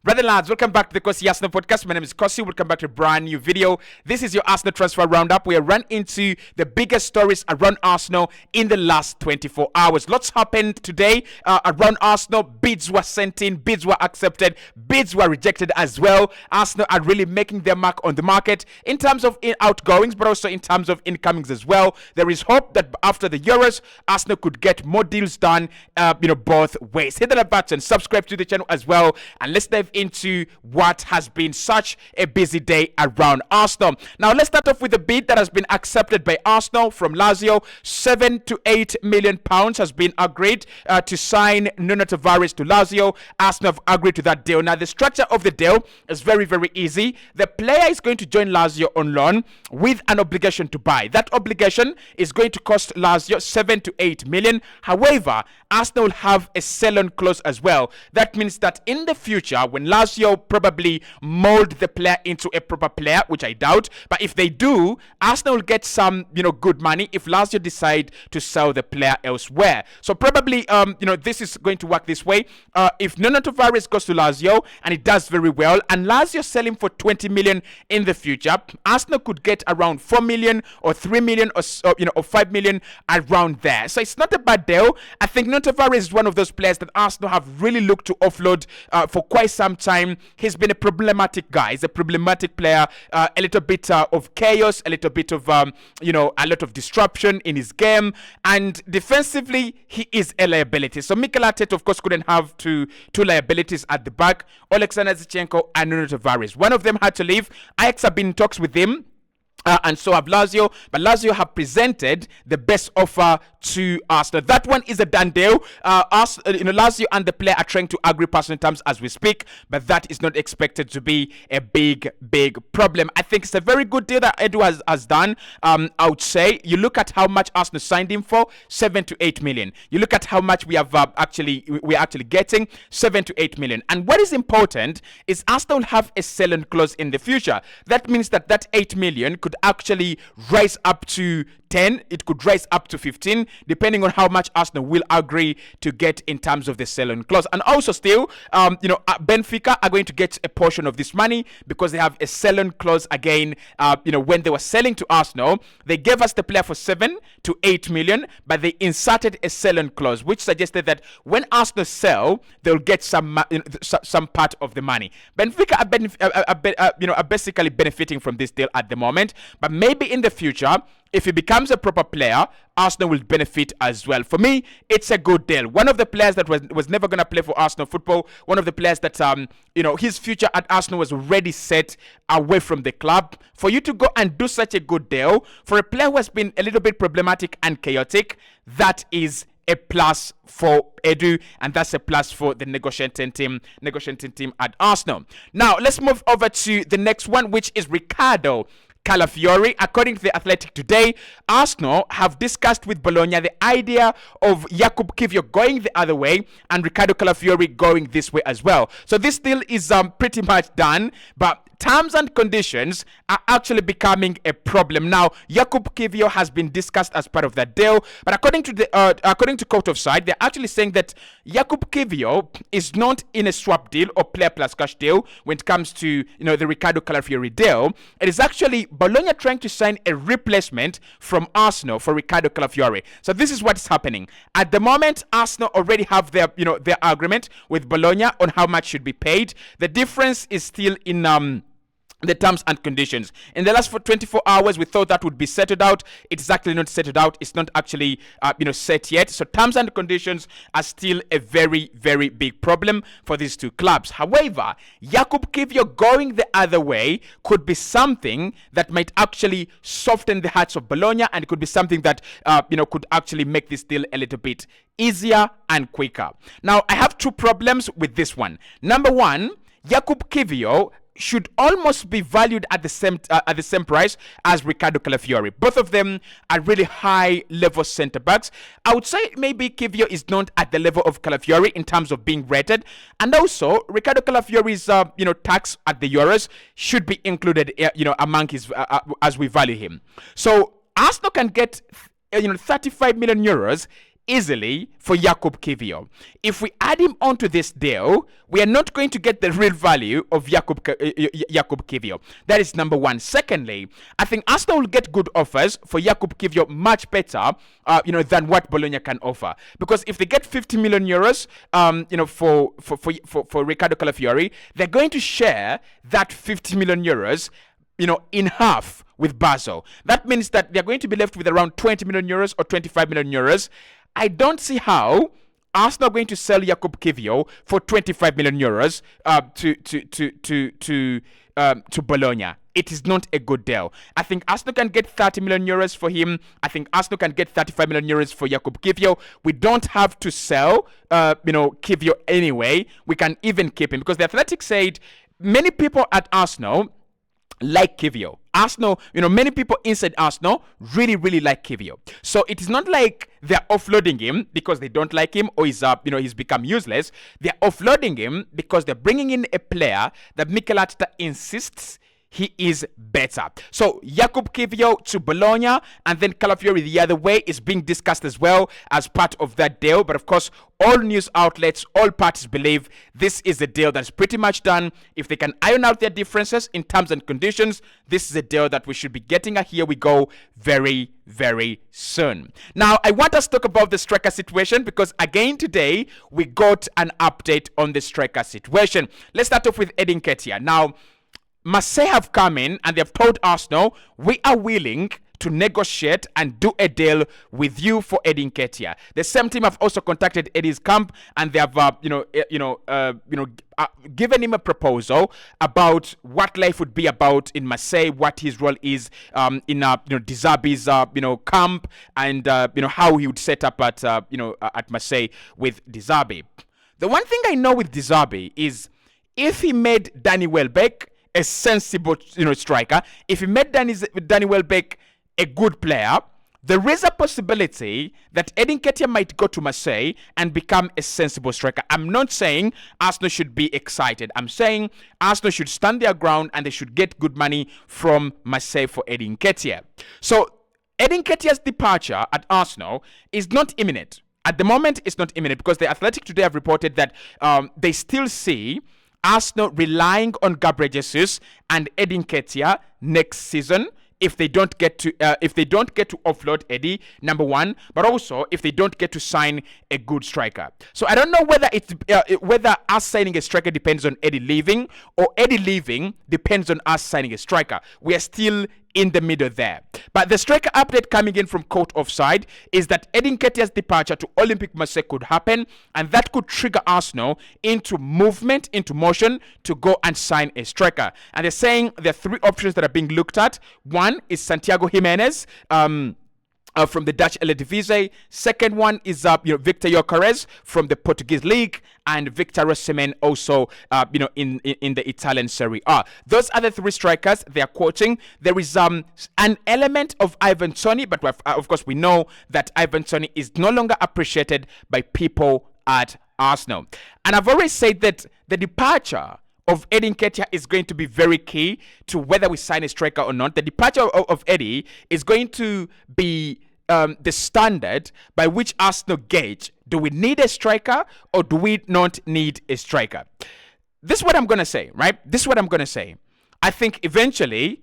Brother lads, welcome back to the Cossy Arsenal podcast. My name is Cossy. Welcome back to a brand new video. This is your Arsenal transfer roundup. We are run into the biggest stories around Arsenal in the last 24 hours. Lots happened today around Arsenal. Bids were sent in, bids were accepted, bids were rejected as well. Arsenal are really making their mark on the market in terms of outgoings, but also in terms of incomings as well. There is hope that after the Euros, Arsenal could get more deals done, both ways. Hit that button, subscribe to the channel as well, and let's dive into what has been such a busy day around Arsenal. Now, let's start off with the bid that has been accepted by Arsenal from Lazio. £7 to £8 million has been agreed to sign Nuno Tavares to Lazio. Arsenal have agreed to that deal. Now, the structure of the deal is very, very easy. The player is going to join Lazio on loan with an obligation to buy. That obligation is going to cost Lazio £7 to £8 million. However, Arsenal will have a sell-on clause as well. That means that in the future, when Lazio probably mold the player into a proper player, which I doubt, but if they do, Arsenal will get some, good money if Lazio decide to sell the player elsewhere. So probably, this is going to work this way. If Nuno Tavares goes to Lazio and it does very well, and Lazio sell him for 20 million in the future, Arsenal could get around 4 million or 3 million or 5 million around there. So it's not a bad deal. I think Nuno Tavares is one of those players that Arsenal have really looked to offload for quite some time. He's been a problematic guy. He's a problematic player, a little bit of chaos, a little bit of, a lot of disruption in his game. And defensively, he is a liability. So Mikel Moreno, of course, couldn't have two liabilities at the back. Alexander Zinchenko and Nuno Tavares. One of them had to leave. Ajax have been in talks with him. And so have Lazio, but Lazio have presented the best offer to Arsenal. That one is a done deal. Lazio and the player are trying to agree personal terms as we speak, but that is not expected to be a big problem. I think it's a very good deal that Edu has done. I would say you look at how much Arsenal signed him for, 7 to 8 million. You look at how much we have we're actually getting, 7 to 8 million. And what is important is Arsenal will have a sell-on clause in the future. That means that 8 million could actually rise up to 10, it could rise up to 15, depending on how much Arsenal will agree to get in terms of the sell-on clause. And also still, Benfica are going to get a portion of this money because they have a sell-on clause again. When they were selling to Arsenal, they gave us the player for 7 to 8 million, but they inserted a sell-on clause, which suggested that when Arsenal sell, they'll get some part of the money. Benfica are basically benefiting from this deal at the moment, but maybe in the future, if he becomes a proper player, Arsenal will benefit as well. For me, it's a good deal. One of the players that was never going to play for Arsenal football, one of the players that, his future at Arsenal was already set away from the club. For you to go and do such a good deal, for a player who has been a little bit problematic and chaotic, that is a plus for Edu, and that's a plus for the negotiating team at Arsenal. Now, let's move over to the next one, which is Riccardo Calafiori. According to the Athletic today, Arsenal have discussed with Bologna the idea of Jakub Kiwior going the other way and Riccardo Calafiori going this way as well. So this deal is pretty much done, but terms and conditions are actually becoming a problem. Now, Jakub Kiwior has been discussed as part of that deal, but according to Court of Side, they're actually saying that Jakub Kiwior is not in a swap deal or player plus cash deal when it comes to the Riccardo Calafiori deal. It is actually Bologna trying to sign a replacement from Arsenal for Riccardo Calafiori. So this is what is happening at the moment. Arsenal already have their agreement with Bologna on how much should be paid. The difference is still in the terms and conditions. In the last 24 hours, we thought that would be settled out. It's actually not settled out. It's not actually, set yet. So terms and conditions are still a very, very big problem for these two clubs. However, Jakub Kiwior going the other way could be something that might actually soften the hearts of Bologna, and it could be something that, could actually make this deal a little bit easier and quicker. Now, I have two problems with this one. Number one, Jakub Kiwior should almost be valued at the same price as Riccardo Calafiori. Both of them are really high level centre backs. I would say maybe Kiwior is not at the level of Calafiori in terms of being rated, and also Riccardo Calafiori's tax at the Euros should be included among his as we value him. So Arsenal can get 35 million euros easily for Jakub Kiwior. If we add him onto this deal, we are not going to get the real value of Jakub Kiwior. That is number one. Secondly, I think Arsenal will get good offers for Jakub Kiwior much better, than what Bologna can offer. Because if they get 50 million euros, for Riccardo Calafiori, they're going to share that 50 million euros, in half with Basel. That means that they're going to be left with around 20 million euros or 25 million euros. I don't see how Arsenal are going to sell Jakub Kiwior for 25 million euros to Bologna. It is not a good deal. I think Arsenal can get 30 million euros for him. I think Arsenal can get 35 million euros for Jakub Kiwior. We don't have to sell, Kiwior anyway. We can even keep him because the Athletic said many people at Arsenal like Kiwior. Arsenal, many people inside Arsenal really, really like Kiwior. So it is not like they're offloading him because they don't like him or he's become useless. They're offloading him because they're bringing in a player that Mikel Arteta insists he is better. So Jakub Kiwior to Bologna and then Calafiori the other way is being discussed as well as part of that deal. But of course, all news outlets, all parties believe this is a deal that's pretty much done. If they can iron out their differences in terms and conditions, this is a deal that we should be getting a here we go very, very soon. Now, I want us to talk about the striker situation because again today, we got an update on the striker situation. Let's start off with Nketiah. Now, Marseille have come in and they've told Arsenal, we are willing to negotiate and do a deal with you for Nketiah. The same team have also contacted Eddie's camp and they have, given him a proposal about what life would be about in Marseille, what his role is in De Zerbi's camp, and how he would set up at Marseille with De Zerbi. The one thing I know with De Zerbi is if he made Danny Welbeck a sensible striker, if he made Danny Welbeck a good player, there is a possibility that Nketiah might go to Marseille and become a sensible striker. I'm not saying Arsenal should be excited. I'm saying Arsenal should stand their ground and they should get good money from Marseille for Nketiah. So Nketiah's departure at Arsenal is not imminent. At the moment, it's not imminent because the Athletic today have reported that they still see Arsenal relying on Gabriel Jesus and Nketiah next season if they don't get to offload Eddie, number one, but also if they don't get to sign a good striker. So I don't know whether whether us signing a striker depends on Eddie leaving or Eddie leaving depends on us signing a striker. We are still in the middle there. But the striker update coming in from Court Offside is that Nketiah's departure to Olympique Marseille could happen, and that could trigger Arsenal into movement, into motion to go and sign a striker. And they're saying there are three options that are being looked at. One is Santiago Jimenez, from the Dutch Eredivisie. Second one is Victor Gyökeres from the Portuguese league, and Victor Osimhen also in the Italian Serie A. Those are the three strikers they are quoting. There is an element of Ivan Toney, but of course we know that Ivan Toney is no longer appreciated by people at Arsenal. And I've always said that the departure of Eddie Nketiah is going to be very key to whether we sign a striker or not. The departure of Eddie is going to be the standard by which Arsenal gauge, do we need a striker or do we not need a striker? This is what I'm going to say, right? This is what I'm going to say. I think eventually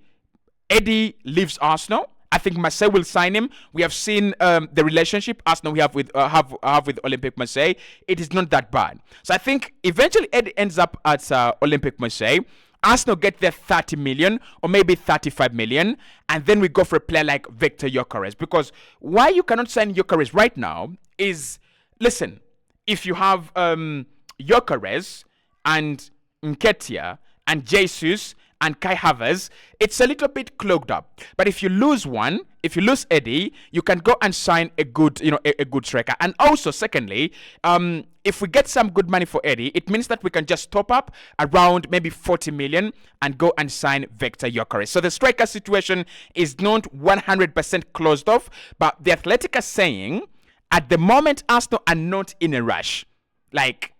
Eddie leaves Arsenal. I think Marseille will sign him. We have seen the relationship Arsenal we have with Olympique Marseille. It is not that bad. So I think eventually Eddie ends up at Olympique Marseille. Arsenal get their 30 million or maybe 35 million, and then we go for a player like Victor Gyökeres. Because why you cannot sign Gyökeres right now is, listen, if you have Gyökeres and Nketiah and Jesus and Kai Havertz, it's a little bit clogged up. But if you lose one, if you lose Eddie, you can go and sign a good, a good striker. And also, secondly, if we get some good money for Eddie, it means that we can just top up around maybe 40 million and go and sign Victor Gyökeres. So the striker situation is not 100% closed off, but the Athletic are saying at the moment Arsenal are not in a rush. Like,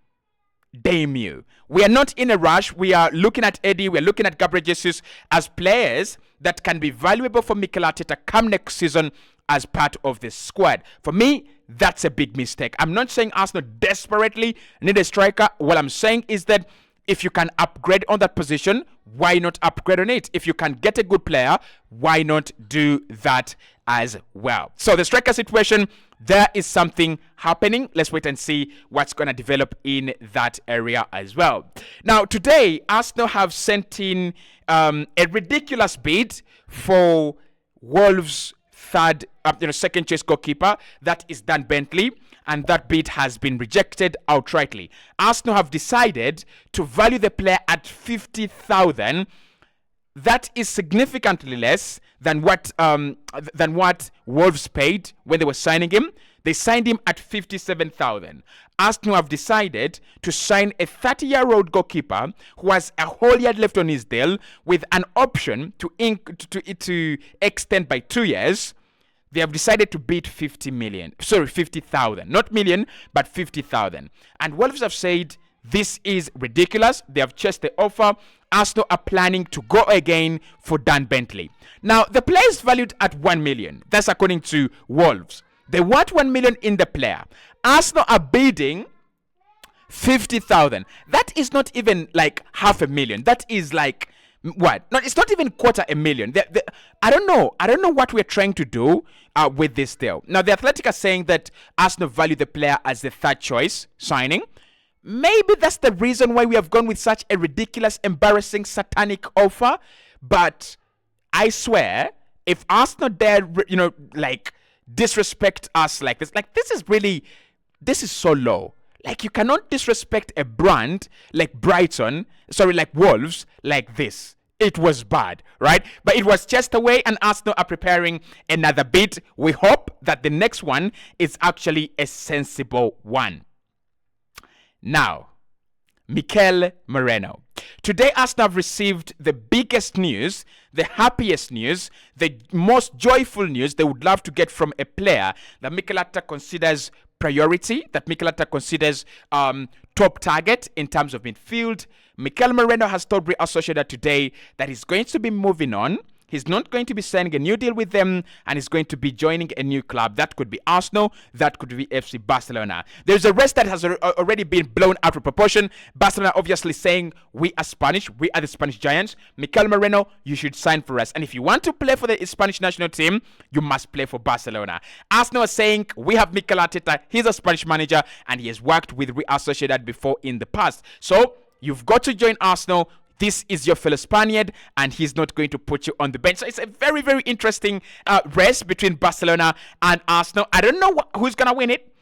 damn you. We are not in a rush. We are looking at Eddie. We are looking at Gabriel Jesus as players that can be valuable for Mikel Arteta come next season as part of this squad. For me, that's a big mistake. I'm not saying Arsenal desperately need a striker. What I'm saying is that if you can upgrade on that position, why not upgrade on it? If you can get a good player, why not do that as well? So the striker situation, there is something happening. Let's wait and see what's going to develop in that area as well. Now, today, Arsenal have sent in a ridiculous bid for Wolves' second choice goalkeeper. That is Dan Bentley. And that bid has been rejected outrightly. Arsenal have decided to value the player at 50,000. That is significantly less than what Wolves paid when they were signing him. They signed him at 57,000. Arsenal have decided to sign a 30-year-old goalkeeper who has a whole year left on his deal with an option to extend by 2 years. They have decided to bid 50,000. Not million, but 50,000. And Wolves have said this is ridiculous. They have chased the offer. Arsenal are planning to go again for Dan Bentley. Now, the player is valued at 1 million. That's according to Wolves. They want 1 million in the player. Arsenal are bidding 50,000. That is not even like 500,000. That is like what? No, it's not even 250,000. I don't know. I don't know what we're trying to do with this deal. Now, the Athletic are saying that Arsenal value the player as the third choice signing. Maybe that's the reason why we have gone with such a ridiculous, embarrassing, satanic offer. But I swear, if Arsenal dare, disrespect us like this is so low. Like, you cannot disrespect a brand like Wolves like this. It was bad, right? But it was chased away, and Arsenal are preparing another bid. We hope that the next one is actually a sensible one. Now, Mikel Moreno. Today, Arsenal have received the biggest news, the happiest news, the most joyful news they would love to get from a player that Mikel considers priority, that Mikel considers top target in terms of midfield. Mikel Moreno has told Real Sociedad today that he's going to be moving on. He's not going to be signing a new deal with them, and he's going to be joining a new club. That could be Arsenal. That could be FC Barcelona. There's a rest that has already been blown out of proportion. Barcelona obviously saying, we are Spanish. We are the Spanish Giants. Mikel Moreno, you should sign for us. And if you want to play for the Spanish national team, you must play for Barcelona. Arsenal is saying, we have Mikel Arteta. He's a Spanish manager, and he has worked with Real Sociedad before in the past. So you've got to join Arsenal. This is your fellow Spaniard, and he's not going to put you on the bench. So it's a very, very interesting race between Barcelona and Arsenal. I don't know who's going to win it.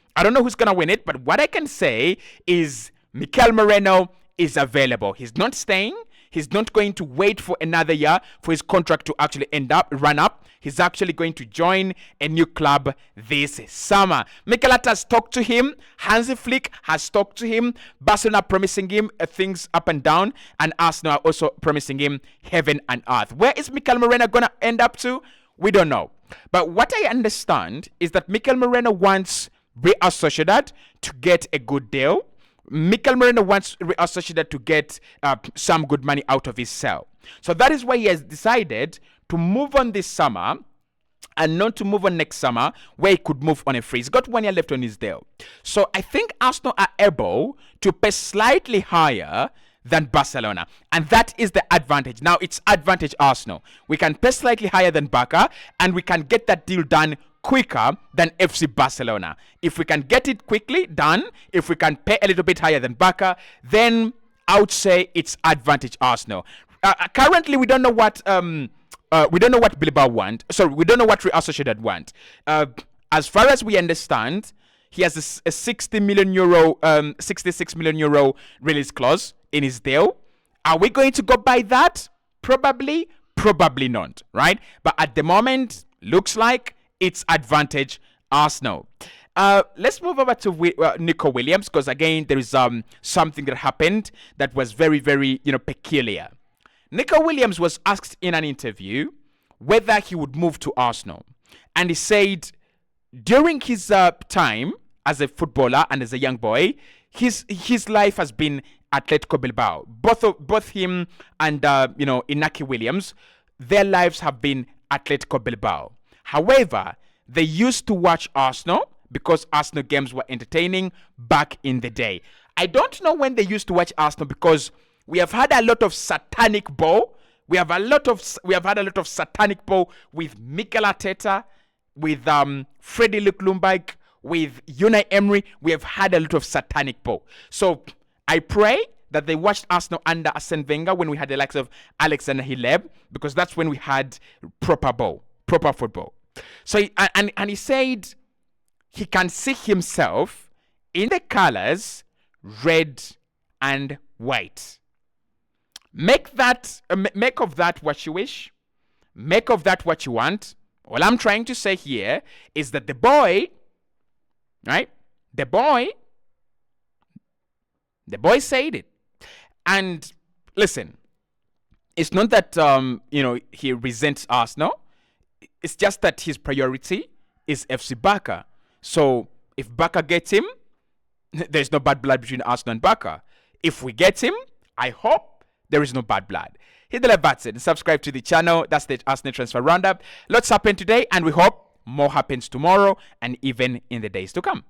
But what I can say is Mikel Moreno is available. He's not staying. He's not going to wait for another year for his contract to actually run up. He's actually going to join a new club this summer. Mikel Arteta has talked to him. Hansi Flick has talked to him. Barcelona promising him things up and down. And Arsenal are also promising him heaven and earth. Where is Mikel Moreno going to end up to? We don't know. But what I understand is that Mikel Moreno wants Real Sociedad to get a good deal. Mikel Moreno wants Real Sociedad to get some good money out of his sale. So that is why he has decided to move on this summer and not to move on next summer, where he could move on a free. He's got 1 year left on his deal. So I think Arsenal are able to pay slightly higher than Barcelona. And that is the advantage. Now it's advantage Arsenal. We can pay slightly higher than Barca, and we can get that deal done quicker than FC Barcelona. If we can get it quickly done, if we can pay a little bit higher than Barca, then I would say it's advantage Arsenal. Currently, we don't know what Bilbao want. Sorry, we don't know what Real Sociedad want. As far as we understand, he has a 66 million euro release clause in his deal. Are we going to go by that? Probably not, right? But at the moment, looks like it's advantage Arsenal. Let's move over to Nico Williams, because again, there is something that happened that was very, very peculiar. Nico Williams was asked in an interview whether he would move to Arsenal, and he said during his time as a footballer and as a young boy, his life has been Atletico Bilbao. Both him and Inaki Williams, their lives have been Atletico Bilbao. However, they used to watch Arsenal because Arsenal games were entertaining back in the day. I don't know when they used to watch Arsenal, because we have had a lot of satanic ball. We have had a lot of satanic ball with Mikel Arteta, with Freddie Luklumberg, with Unai Emery. We have had a lot of satanic ball. So I pray that they watched Arsenal under Arsene Wenger when we had the likes of Alexander Hileb, because that's when we had proper ball, proper football. So he said he can see himself in the colors red and white. Make of that what you wish. Make of that what you want. All I'm trying to say here is that the boy, right? The boy said it. And listen, it's not that he resents Arsenal. It's just that his priority is FC Barca. So if Barca gets him, there's no bad blood between Arsenal and Barca. If we get him, I hope there is no bad blood. Hit the like button and subscribe to the channel. That's the Arsenal Transfer Roundup. Lots happened today, and we hope more happens tomorrow and even in the days to come.